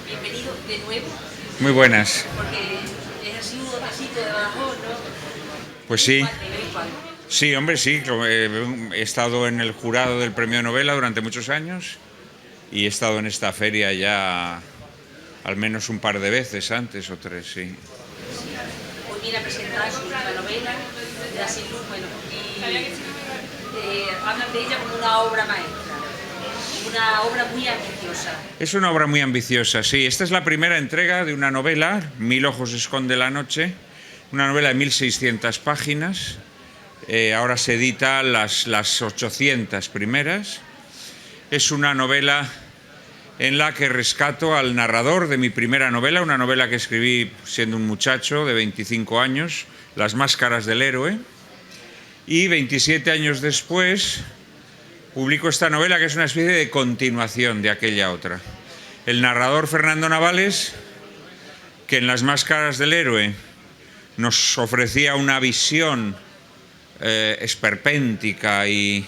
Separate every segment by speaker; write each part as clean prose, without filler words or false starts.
Speaker 1: Bienvenido de nuevo,
Speaker 2: Muy buenas.
Speaker 1: porque es así un hotelcito de Badajoz, ¿no?
Speaker 2: Pues sí,
Speaker 1: Igual.
Speaker 2: sí, hombre, sí. He estado en el jurado del Premio Novela durante muchos años y he estado en esta feria ya al menos un par de veces antes o tres, sí.
Speaker 1: Hoy viene a presentar su última novela, de la Sin Luz, bueno, y hablan de ella como una obra maestra, una obra muy ambiciosa.
Speaker 2: Es una obra muy ambiciosa, sí. Esta es la primera entrega de una novela, Mil ojos esconde la noche, una novela de 1600 páginas. Ahora se edita las 800 primeras. Es una novela en la que rescato al narrador de mi primera novela, una novela que escribí siendo un muchacho de 25 años, Las máscaras del héroe, y 27 años después publico esta novela que es una especie de continuación de aquella otra. El narrador Fernando Navales, que en Las máscaras del héroe nos ofrecía una visión esperpéntica y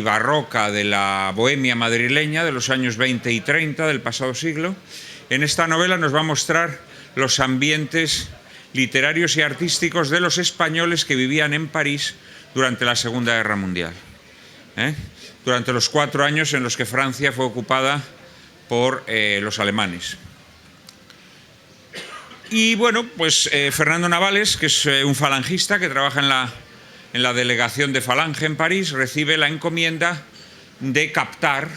Speaker 2: barroca de la bohemia madrileña de los años 20 y 30 del pasado siglo, en esta novela nos va a mostrar los ambientes literarios y artísticos de los españoles que vivían en París durante la Segunda Guerra Mundial, durante los 4 años en los que Francia fue ocupada por los alemanes. Y bueno, pues Fernando Navales, que es un falangista que trabaja en la delegación de Falange en París, recibe la encomienda de captar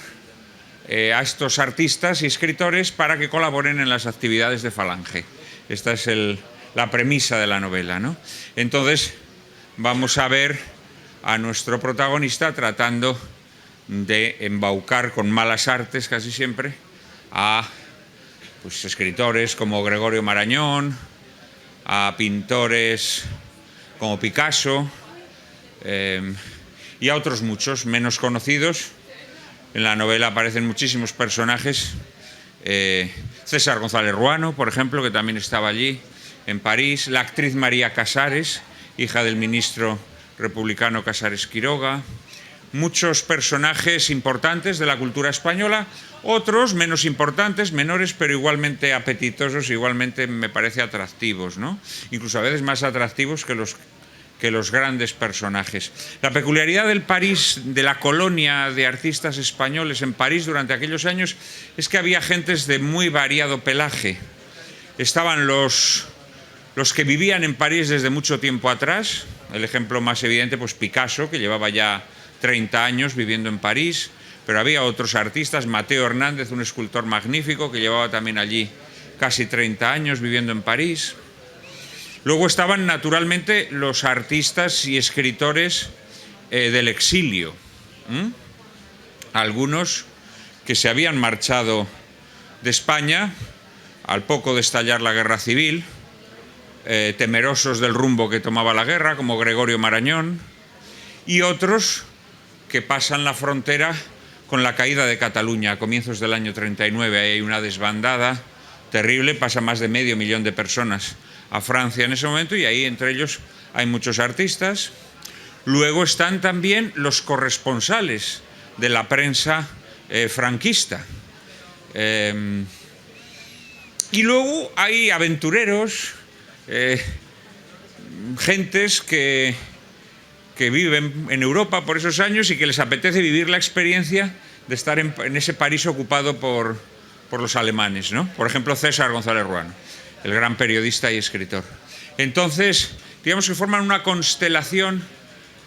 Speaker 2: a estos artistas y escritores para que colaboren en las actividades de Falange. Esta es la premisa de la novela, ¿no? Entonces vamos a ver a nuestro protagonista tratando de embaucar con malas artes casi siempre a escritores como Gregorio Marañón, a pintores como Picasso, y a otros muchos menos conocidos. En la novela aparecen muchísimos personajes. César González Ruano, por ejemplo, que también estaba allí en París. La actriz María Casares, hija del ministro republicano Casares Quiroga. Muchos personajes importantes de la cultura española, otros menos importantes, menores, pero igualmente apetitosos, igualmente me parece atractivos, ¿no? Incluso a veces más atractivos que los grandes personajes. La peculiaridad del París, de la colonia de artistas españoles en París durante aquellos años, es que había gentes de muy variado pelaje. Estaban los que vivían en París desde mucho tiempo atrás. El ejemplo más evidente, pues Picasso, que llevaba ya 30 años viviendo en París, pero había otros artistas, Mateo Hernández, un escultor magnífico, que llevaba también allí casi 30 años viviendo en París. Luego estaban naturalmente los artistas y escritores del exilio. Algunos que se habían marchado de España al poco de estallar la guerra civil, temerosos del rumbo que tomaba la guerra, como Gregorio Marañón, y otros que pasan la frontera con la caída de Cataluña a comienzos del año 39. Ahí hay una desbandada terrible, pasa más de 500.000 de personas a Francia en ese momento, y ahí entre ellos hay muchos artistas. Luego están también los corresponsales de la prensa franquista. Y luego hay aventureros, gentes que viven en Europa por esos años y que les apetece vivir la experiencia de estar en ese París ocupado por los alemanes, ¿no? Por ejemplo, César González Ruano, el gran periodista y escritor. Entonces, digamos que forman una constelación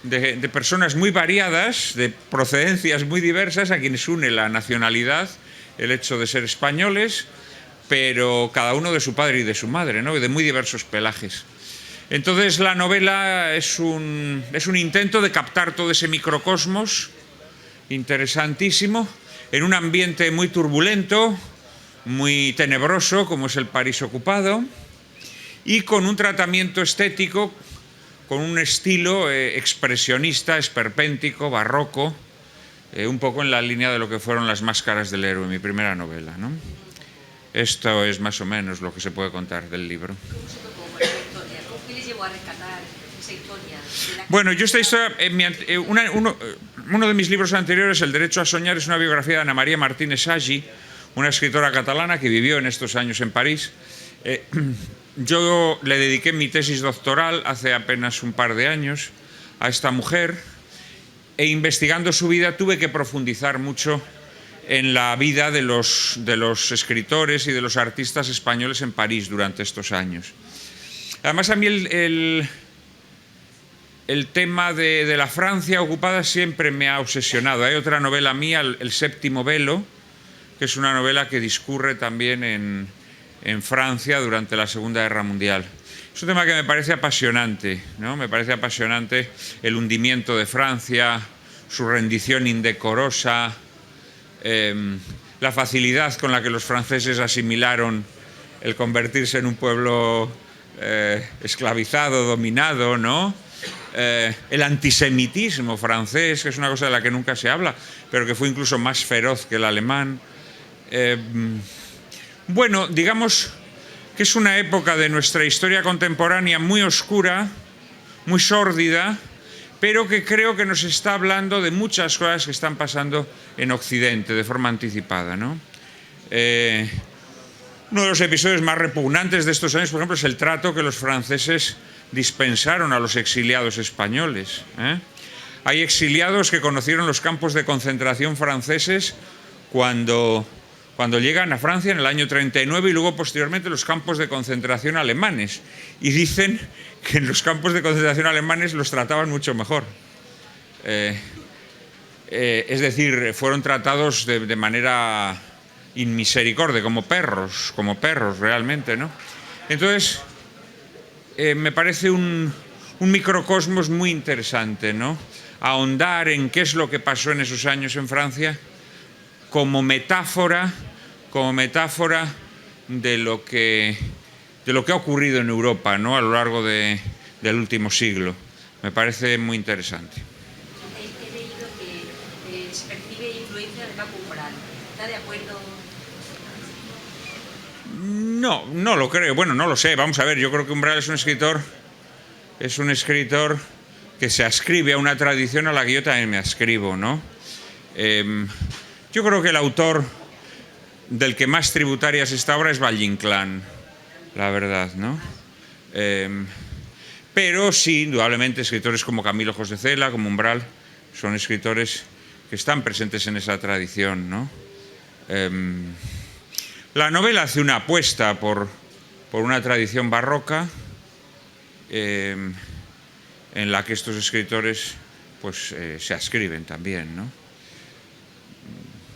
Speaker 2: de personas muy variadas, de procedencias muy diversas, a quienes une la nacionalidad, el hecho de ser españoles, pero cada uno de su padre y de su madre, ¿no? Y de muy diversos pelajes. Entonces la novela es un intento de captar todo ese microcosmos interesantísimo en un ambiente muy turbulento, muy tenebroso, como es el París ocupado, y con un tratamiento estético, con un estilo expresionista, esperpéntico, barroco, un poco en la línea de lo que fueron Las máscaras del héroe, mi primera novela, ¿no? Esto es más o menos lo que se puede contar del libro.
Speaker 1: ¿Qué les llevó a rescatar esa historia?
Speaker 2: Bueno, yo esta historia, uno de mis libros anteriores, El derecho a soñar, es una biografía de Ana María Martínez Aggi, una escritora catalana que vivió en estos años en París. Yo le dediqué mi tesis doctoral hace apenas un par de años a esta mujer, e investigando su vida tuve que profundizar mucho en la vida de los escritores y de los artistas españoles en París durante estos años. Además, a mí el tema de la Francia ocupada siempre me ha obsesionado. Hay otra novela mía, El séptimo velo, que es una novela que discurre también en Francia durante la Segunda Guerra Mundial. Es un tema que me parece apasionante, ¿no? Me parece apasionante el hundimiento de Francia, su rendición indecorosa, la facilidad con la que los franceses asimilaron el convertirse en un pueblo esclavizado, dominado, ¿no? El antisemitismo francés, que es una cosa de la que nunca se habla, pero que fue incluso más feroz que el alemán. Bueno, digamos que es una época de nuestra historia contemporánea muy oscura, muy sórdida, pero que creo que nos está hablando de muchas cosas que están pasando en Occidente de forma anticipada, ¿no? Uno de los episodios más repugnantes de estos años, por ejemplo, es el trato que los franceses dispensaron a los exiliados españoles, ¿eh? Hay exiliados que conocieron los campos de concentración franceses cuando llegan a Francia en el año 39 y luego posteriormente los campos de concentración alemanes. Y dicen que en los campos de concentración alemanes los trataban mucho mejor. Es decir, fueron tratados de manera inmisericordia, como perros realmente, ¿no? Entonces, me parece un microcosmos muy interesante, ¿no? Ahondar en qué es lo que pasó en esos años en Francia como metáfora de lo que ha ocurrido en Europa, ¿no? A lo largo del último siglo. Me parece muy interesante.
Speaker 1: He leído que se percibe influencia de Paco Umbral. ¿Está de acuerdo?
Speaker 2: No lo creo. Bueno, no lo sé. Vamos a ver, yo creo que Umbral es un escritor que se ascribe a una tradición a la que yo también me ascribo, ¿no? Yo creo que el autor del que más tributaria es esta obra es Valle-Inclán, la verdad, ¿no? Pero sí, indudablemente, escritores como Camilo José Cela, como Umbral, son escritores que están presentes en esa tradición, ¿no? La novela hace una apuesta por una tradición barroca en la que estos escritores pues, se ascriben también, ¿no?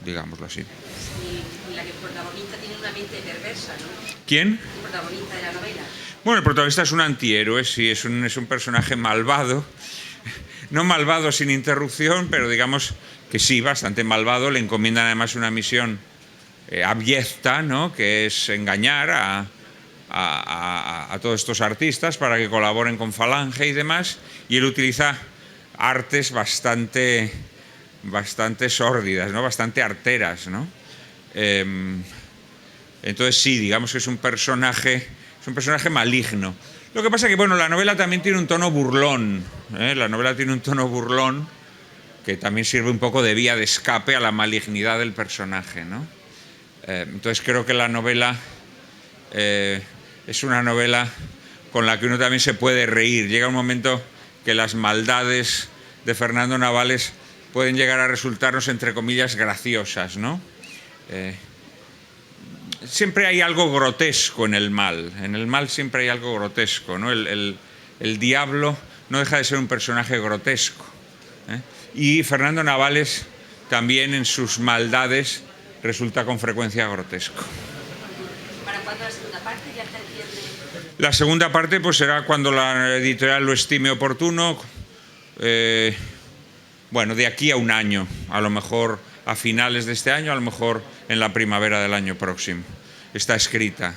Speaker 2: Digámoslo así.
Speaker 1: Y la que el protagonista tiene una mente perversa, ¿no?
Speaker 2: ¿Quién?
Speaker 1: El protagonista de la novela.
Speaker 2: Bueno, el protagonista es un antihéroe, sí, es un personaje malvado. No malvado sin interrupción, pero digamos que sí, bastante malvado. Le encomiendan además una misión abyecta, ¿no? Que es engañar a todos estos artistas para que colaboren con Falange y demás. Y él utiliza artes bastante sórdidas, ¿no? Bastante arteras, ¿no? Entonces sí, digamos que es un personaje maligno. Lo que pasa es que, bueno, la novela también tiene un tono burlón, ¿eh? La novela tiene un tono burlón que también sirve un poco de vía de escape a la malignidad del personaje, ¿no? Entonces creo que la novela es una novela con la que uno también se puede reír. Llega un momento que las maldades de Fernando Navales pueden llegar a resultarnos, entre comillas, graciosas, ¿no? Siempre hay algo grotesco en el mal. En el mal siempre hay algo grotesco, ¿no? El diablo no deja de ser un personaje grotesco, ¿eh? Y Fernando Navales también en sus maldades resulta con frecuencia grotesco.
Speaker 1: ¿Para cuándo la segunda parte? ¿Ya está el cierre?
Speaker 2: La segunda parte pues será cuando la editorial lo estime oportuno. Bueno, de aquí a un año, a lo mejor a finales de este año, a lo mejor en la primavera del año próximo. Está escrita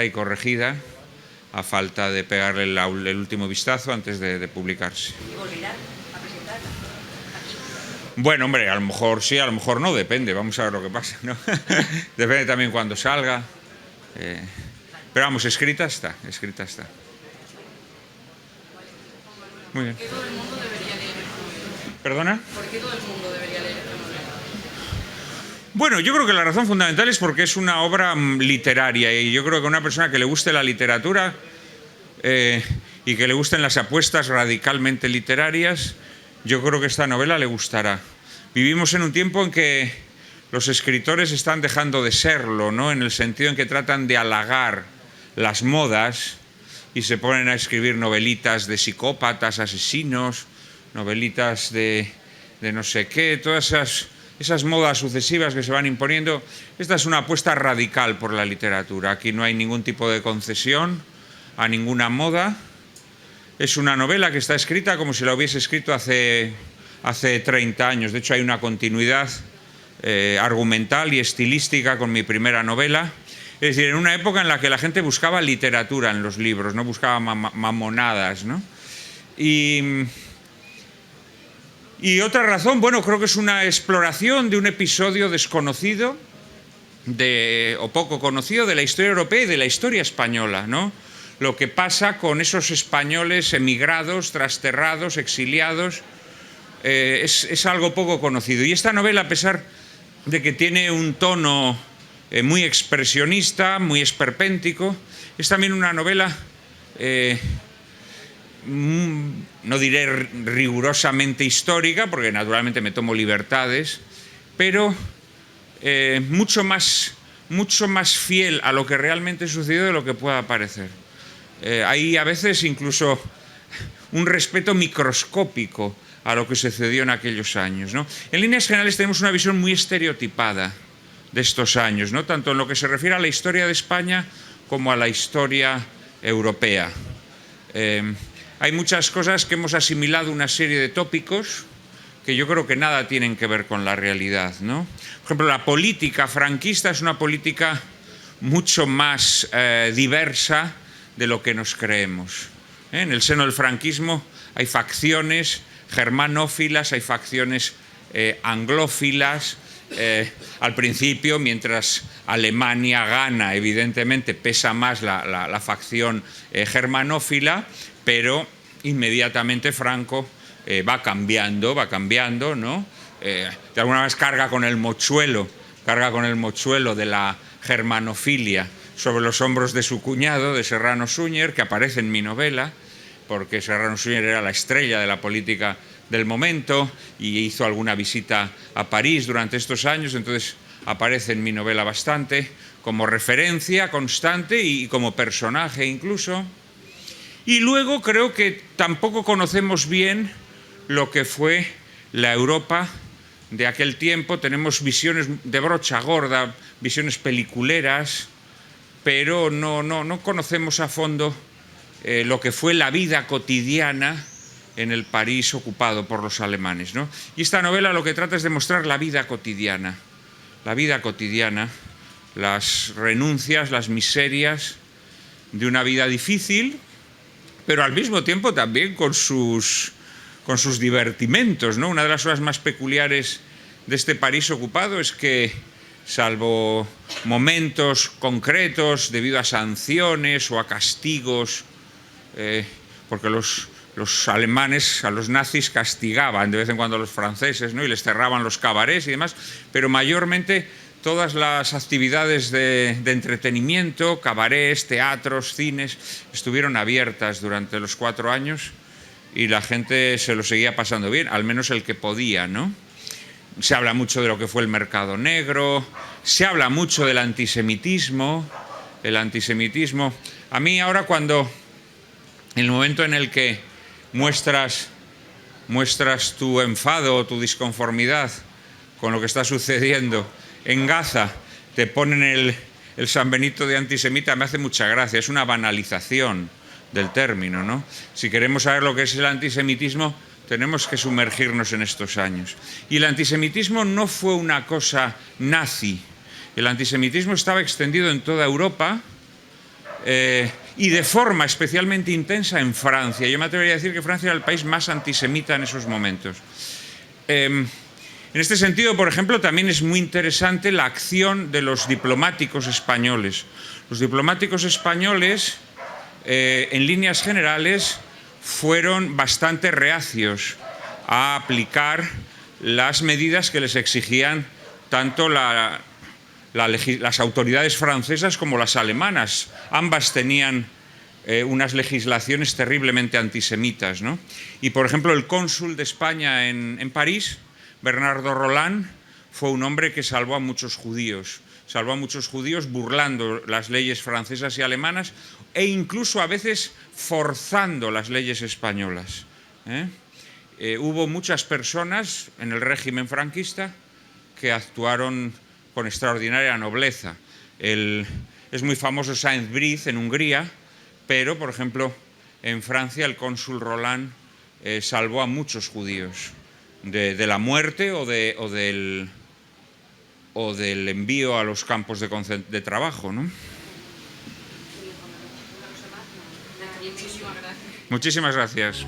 Speaker 2: y corregida, a falta de pegarle el último vistazo antes de publicarse.
Speaker 1: ¿Y volverá a presentarla aquí?
Speaker 2: Bueno, hombre, a lo mejor sí, a lo mejor no, depende, vamos a ver lo que pasa, ¿no? Depende también cuando salga. Pero vamos, escrita está. Muy bien.
Speaker 3: ¿Por qué todo el mundo debería leer esta novela?
Speaker 2: ¿Perdona?
Speaker 3: ¿Por qué todo el mundo debería leer esta
Speaker 2: Bueno, yo creo que la razón fundamental es porque es una obra literaria y yo creo que a una persona que le guste la literatura y que le gusten las apuestas radicalmente literarias, yo creo que esta novela le gustará. Vivimos en un tiempo en que los escritores están dejando de serlo, ¿no? En el sentido en que tratan de halagar las modas y se ponen a escribir novelitas de psicópatas, asesinos, novelitas de no sé qué, todas esas modas sucesivas que se van imponiendo. Esta es una apuesta radical por la literatura. Aquí no hay ningún tipo de concesión a ninguna moda. Es una novela que está escrita como si la hubiese escrito hace 30 años. De hecho, hay una continuidad argumental y estilística con mi primera novela. Es decir, en una época en la que la gente buscaba literatura en los libros, no buscaba mamonadas, ¿no? Y otra razón, bueno, creo que es una exploración de un episodio desconocido o poco conocido de la historia europea y de la historia española, ¿no? Lo que pasa con esos españoles emigrados, trasterrados, exiliados, es algo poco conocido. Y esta novela, a pesar de que tiene un tono muy expresionista, muy esperpéntico, es también una novela, no diré rigurosamente histórica, porque naturalmente me tomo libertades, pero mucho más fiel a lo que realmente sucedió de lo que pueda parecer. Hay a veces incluso un respeto microscópico a lo que sucedió en aquellos años, ¿no? En líneas generales tenemos una visión muy estereotipada de estos años, ¿no? Tanto en lo que se refiere a la historia de España como a la historia europea. Hay muchas cosas que hemos asimilado una serie de tópicos que yo creo que nada tienen que ver con la realidad, ¿no? Por ejemplo, la política franquista es una política mucho más diversa de lo que nos creemos. En el seno del franquismo hay facciones germanófilas, hay facciones anglófilas. Al principio, mientras Alemania gana, evidentemente pesa más la facción germanófila, pero inmediatamente Franco va cambiando, ¿no? De alguna manera carga con el mochuelo de la germanofilia sobre los hombros de su cuñado, de Serrano Suñer, que aparece en mi novela, porque Serrano Suñer era la estrella de la política del momento y hizo alguna visita a París durante estos años, entonces aparece en mi novela bastante como referencia constante y como personaje incluso. Y luego creo que tampoco conocemos bien lo que fue la Europa de aquel tiempo. Tenemos visiones de brocha gorda, visiones peliculeras, pero no conocemos a fondo lo que fue la vida cotidiana en el París ocupado por los alemanes, ¿no? Y esta novela lo que trata es de mostrar la vida cotidiana, las renuncias, las miserias de una vida difícil, pero al mismo tiempo también con sus divertimentos, ¿no? Una de las cosas más peculiares de este París ocupado es que, salvo momentos concretos debido a sanciones o a castigos, porque los alemanes a los nazis castigaban de vez en cuando a los franceses, ¿no? Y les cerraban los cabarets y demás, pero mayormente todas las actividades de entretenimiento, cabarets, teatros, cines, estuvieron abiertas durante los 4 años y la gente se lo seguía pasando bien, al menos el que podía, ¿no? Se habla mucho de lo que fue el mercado negro, se habla mucho del antisemitismo. A mí ahora en el momento en el que muestras tu enfado o tu disconformidad con lo que está sucediendo en Gaza, te ponen el San Benito de antisemita, me hace mucha gracia, es una banalización del término, ¿no? Si queremos saber lo que es el antisemitismo, tenemos que sumergirnos en estos años. Y el antisemitismo no fue una cosa nazi, el antisemitismo estaba extendido en toda Europa, y de forma especialmente intensa en Francia. Yo me atrevería a decir que Francia era el país más antisemita en esos momentos. En este sentido, por ejemplo, también es muy interesante la acción de los diplomáticos españoles. Los diplomáticos españoles, en líneas generales, fueron bastante reacios a aplicar las medidas que les exigían tanto las autoridades francesas como las alemanas. Ambas tenían unas legislaciones terriblemente antisemitas, ¿no? Y, por ejemplo, el cónsul de España en París, Bernardo Roland, fue un hombre que salvó a muchos judíos burlando las leyes francesas y alemanas e incluso a veces forzando las leyes españolas. Hubo muchas personas en el régimen franquista que actuaron con extraordinaria nobleza. Es muy famoso Saint-Brice en Hungría, pero, por ejemplo, en Francia el cónsul Roland salvó a muchos judíos de la muerte o del envío a los campos de trabajo, ¿no? Muchísimas gracias.